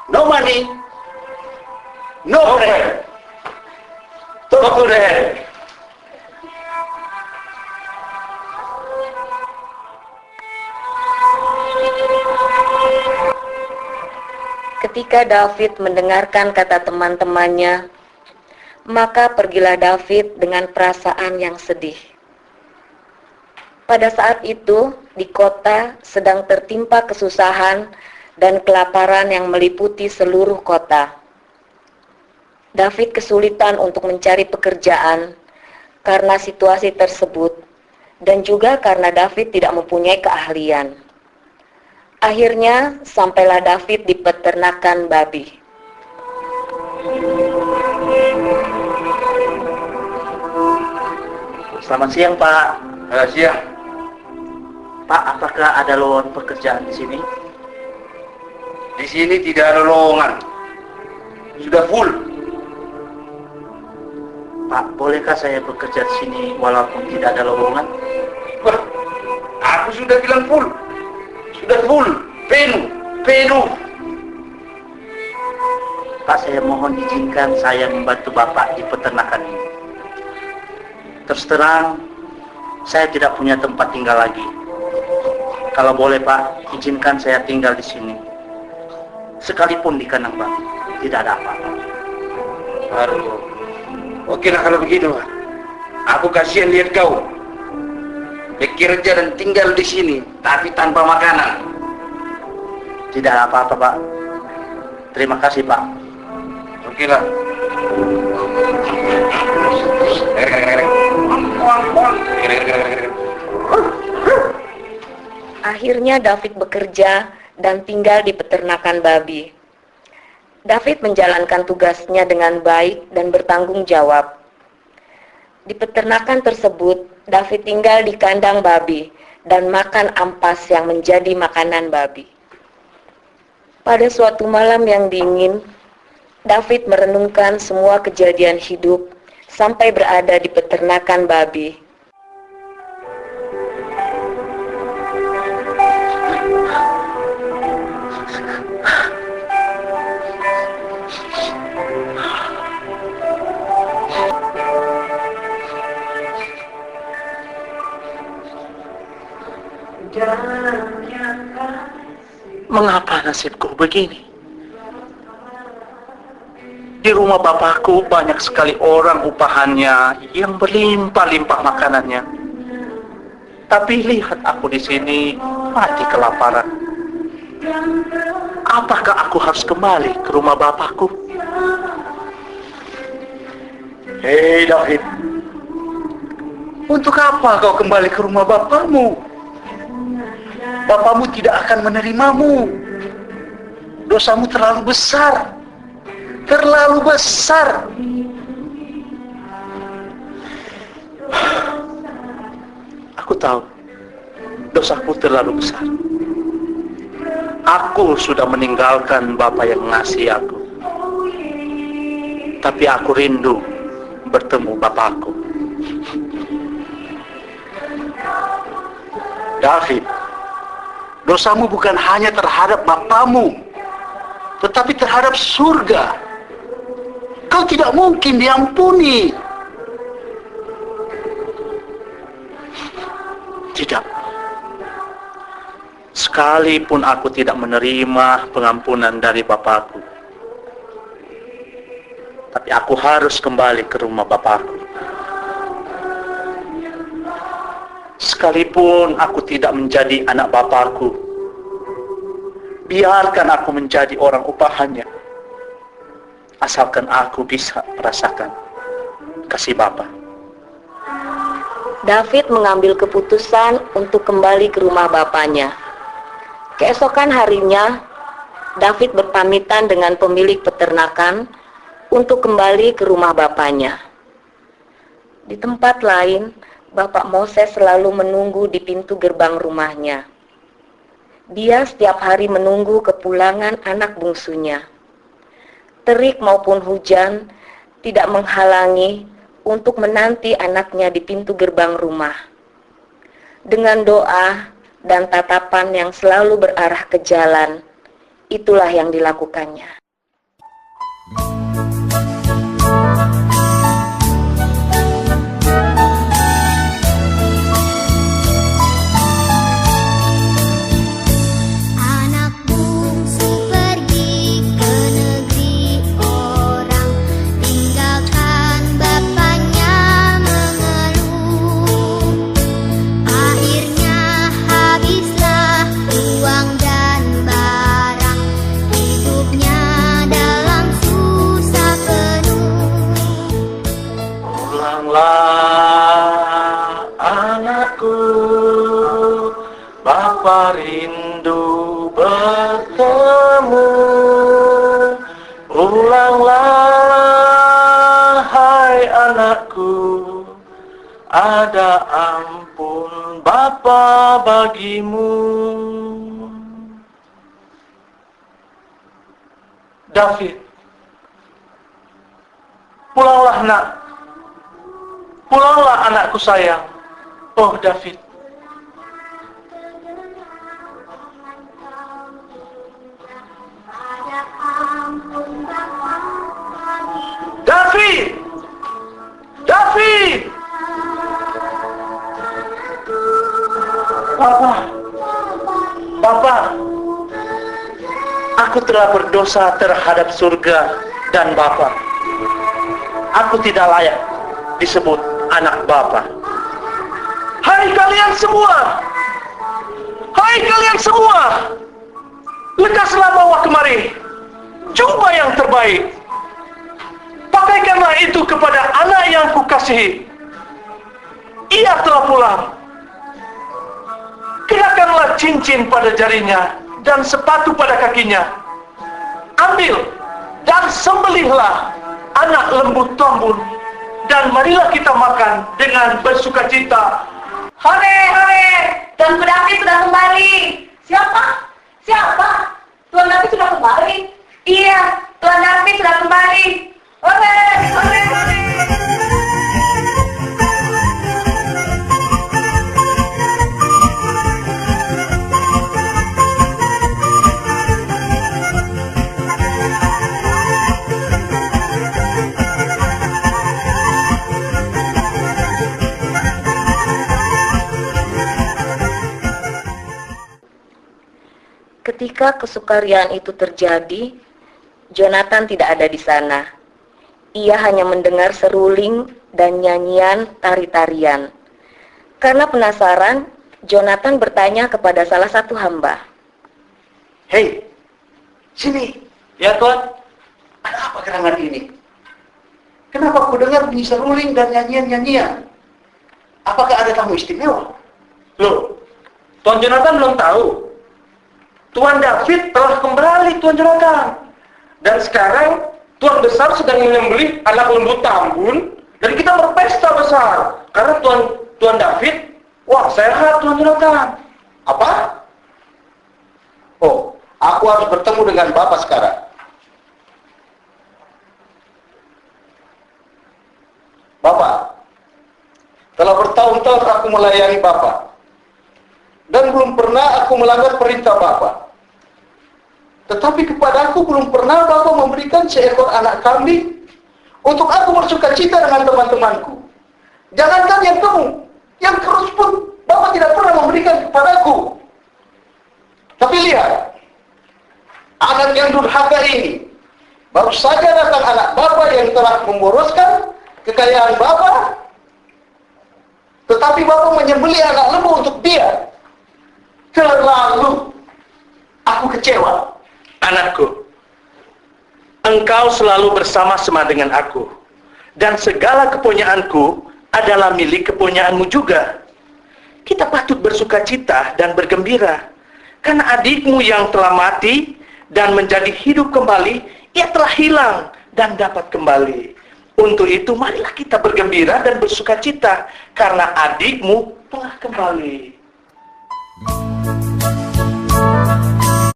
No money, no friend. Talk to the head. Ketika David mendengarkan kata teman-temannya, maka pergilah David dengan perasaan yang sedih. Pada saat itu, di kota sedang tertimpa kesusahan dan kelaparan yang meliputi seluruh kota. David kesulitan untuk mencari pekerjaan karena situasi tersebut, dan juga karena David tidak mempunyai keahlian. Akhirnya, sampailah David di peternakan babi. Selamat siang, Pak. Siang. Pak, apakah ada lowongan pekerjaan di sini? Di sini tidak ada lowongan. Sudah full. Pak, bolehkah saya bekerja di sini walaupun tidak ada lowongan? Wah, aku sudah bilang full. Sudah full. Penuh. Pak, saya mohon izinkan saya membantu Bapak di peternakan ini. Terus terang, saya tidak punya tempat tinggal lagi. Kalau boleh Pak, izinkan saya tinggal di sini. Sekalipun di kandang babi, tidak ada apa-apa. Baru. Oke lah kalau begitu, Pak. Aku kasihan lihat kau bekerja dan tinggal di sini, tapi tanpa makanan. Tidak ada apa-apa, Pak. Terima kasih, Pak. Oke lah. Akhirnya David bekerja dan tinggal di peternakan babi. David menjalankan tugasnya dengan baik dan bertanggung jawab. Di peternakan tersebut, David tinggal di kandang babi dan makan ampas yang menjadi makanan babi. Pada suatu malam yang dingin, David merenungkan semua kejadian hidup sampai berada di peternakan babi. Mengapa nasibku begini? Di rumah bapakku banyak sekali orang upahannya yang berlimpah-limpah makanannya. Tapi lihat aku di sini mati kelaparan. Apakah aku harus kembali ke rumah bapakku? Hei David, untuk apa kau kembali ke rumah bapakmu? Bapakmu tidak akan menerimamu. Dosamu terlalu besar. Terlalu besar. Aku tahu dosaku terlalu besar. Aku sudah meninggalkan Bapak yang ngasih aku. Tapi aku rindu bertemu Bapakku. David, dosamu bukan hanya terhadap Bapamu, tetapi terhadap surga. Kau tidak mungkin diampuni. Tidak. Sekalipun aku tidak menerima pengampunan dari Bapakku, tapi aku harus kembali ke rumah Bapakku. Sekalipun aku tidak menjadi anak Bapakku, biarkan aku menjadi orang upahannya. Asalkan aku bisa merasakan kasih Bapa. David mengambil keputusan untuk kembali ke rumah bapaknya. Keesokan harinya, David berpamitan dengan pemilik peternakan untuk kembali ke rumah bapaknya. Di tempat lain, Bapak Moses selalu menunggu di pintu gerbang rumahnya. Dia setiap hari menunggu kepulangan anak bungsunya. Terik maupun hujan tidak menghalangi untuk menanti anaknya di pintu gerbang rumah. Dengan doa dan tatapan yang selalu berarah ke jalan, itulah yang dilakukannya. Pulanglah anakku, Bapa rindu bertemu. Pulanglah hai anakku, ada ampun Bapa bagimu. David, pulanglah nak. Pulanglah anakku sayang. Oh David. David! David! Papa. Papa. Aku telah berdosa terhadap surga dan Bapa. Aku tidak layak disebut anak Bapa. Hai kalian semua! Hai kalian semua! Lekaslah bawa kemari jubah yang terbaik. Pakaikanlah itu kepada anak yang kukasihi. Ia telah pulang. Kenakanlah cincin pada jarinya dan sepatu pada kakinya. Ambil dan sembelihlah anak lembu tombul, dan marilah kita makan dengan bersukacita. Hore, hore, Tuan David sudah kembali. Siapa? Siapa? Tuan David sudah kembali? Iya, Tuan David sudah kembali. Hore, hore, hore. Ketika kesukariaan itu terjadi, Jonathan tidak ada di sana. Ia hanya mendengar seruling dan nyanyian tari-tarian. Karena penasaran, Jonathan bertanya kepada salah satu hamba. Hei, sini. Ya Tuan. Ada apa gerangan ini? Kenapa aku dengar bunyi seruling dan nyanyian-nyanyian? Apakah ada tamu istimewa? Loh, Tuan Jonathan belum tahu. Tuan David telah kembali, Tuan Jonathan. Dan sekarang Tuan Besar sedang menyembelih anak lembu tambun, dan kita berpesta besar. Karena Tuan David, wah sehat Tuan Jonathan. Apa? Oh, aku harus bertemu dengan Bapak sekarang. Bapak, telah bertahun-tahun aku melayani Bapak. Dan belum pernah aku melanggar perintah Bapak. Tetapi kepada aku belum pernah Bapak memberikan seekor anak kambing untuk aku bersukacita dengan teman-temanku. Jangankan yang gemuk, yang kurus pun Bapak tidak pernah memberikan kepadaku. Tapi lihat, anak yang durhaka ini, baru saja datang anak Bapak yang telah memboroskan kekayaan Bapak, tetapi Bapak menyembelih anak lembu untuk dia. Terlalu, aku kecewa. Anakku, engkau selalu bersama-sama dengan aku, dan segala kepunyaanku adalah milik kepunyaanmu juga. Kita patut bersukacita dan bergembira, karena adikmu yang telah mati dan menjadi hidup kembali, ia telah hilang dan dapat kembali. Untuk itu marilah kita bergembira dan bersukacita, karena adikmu telah kembali.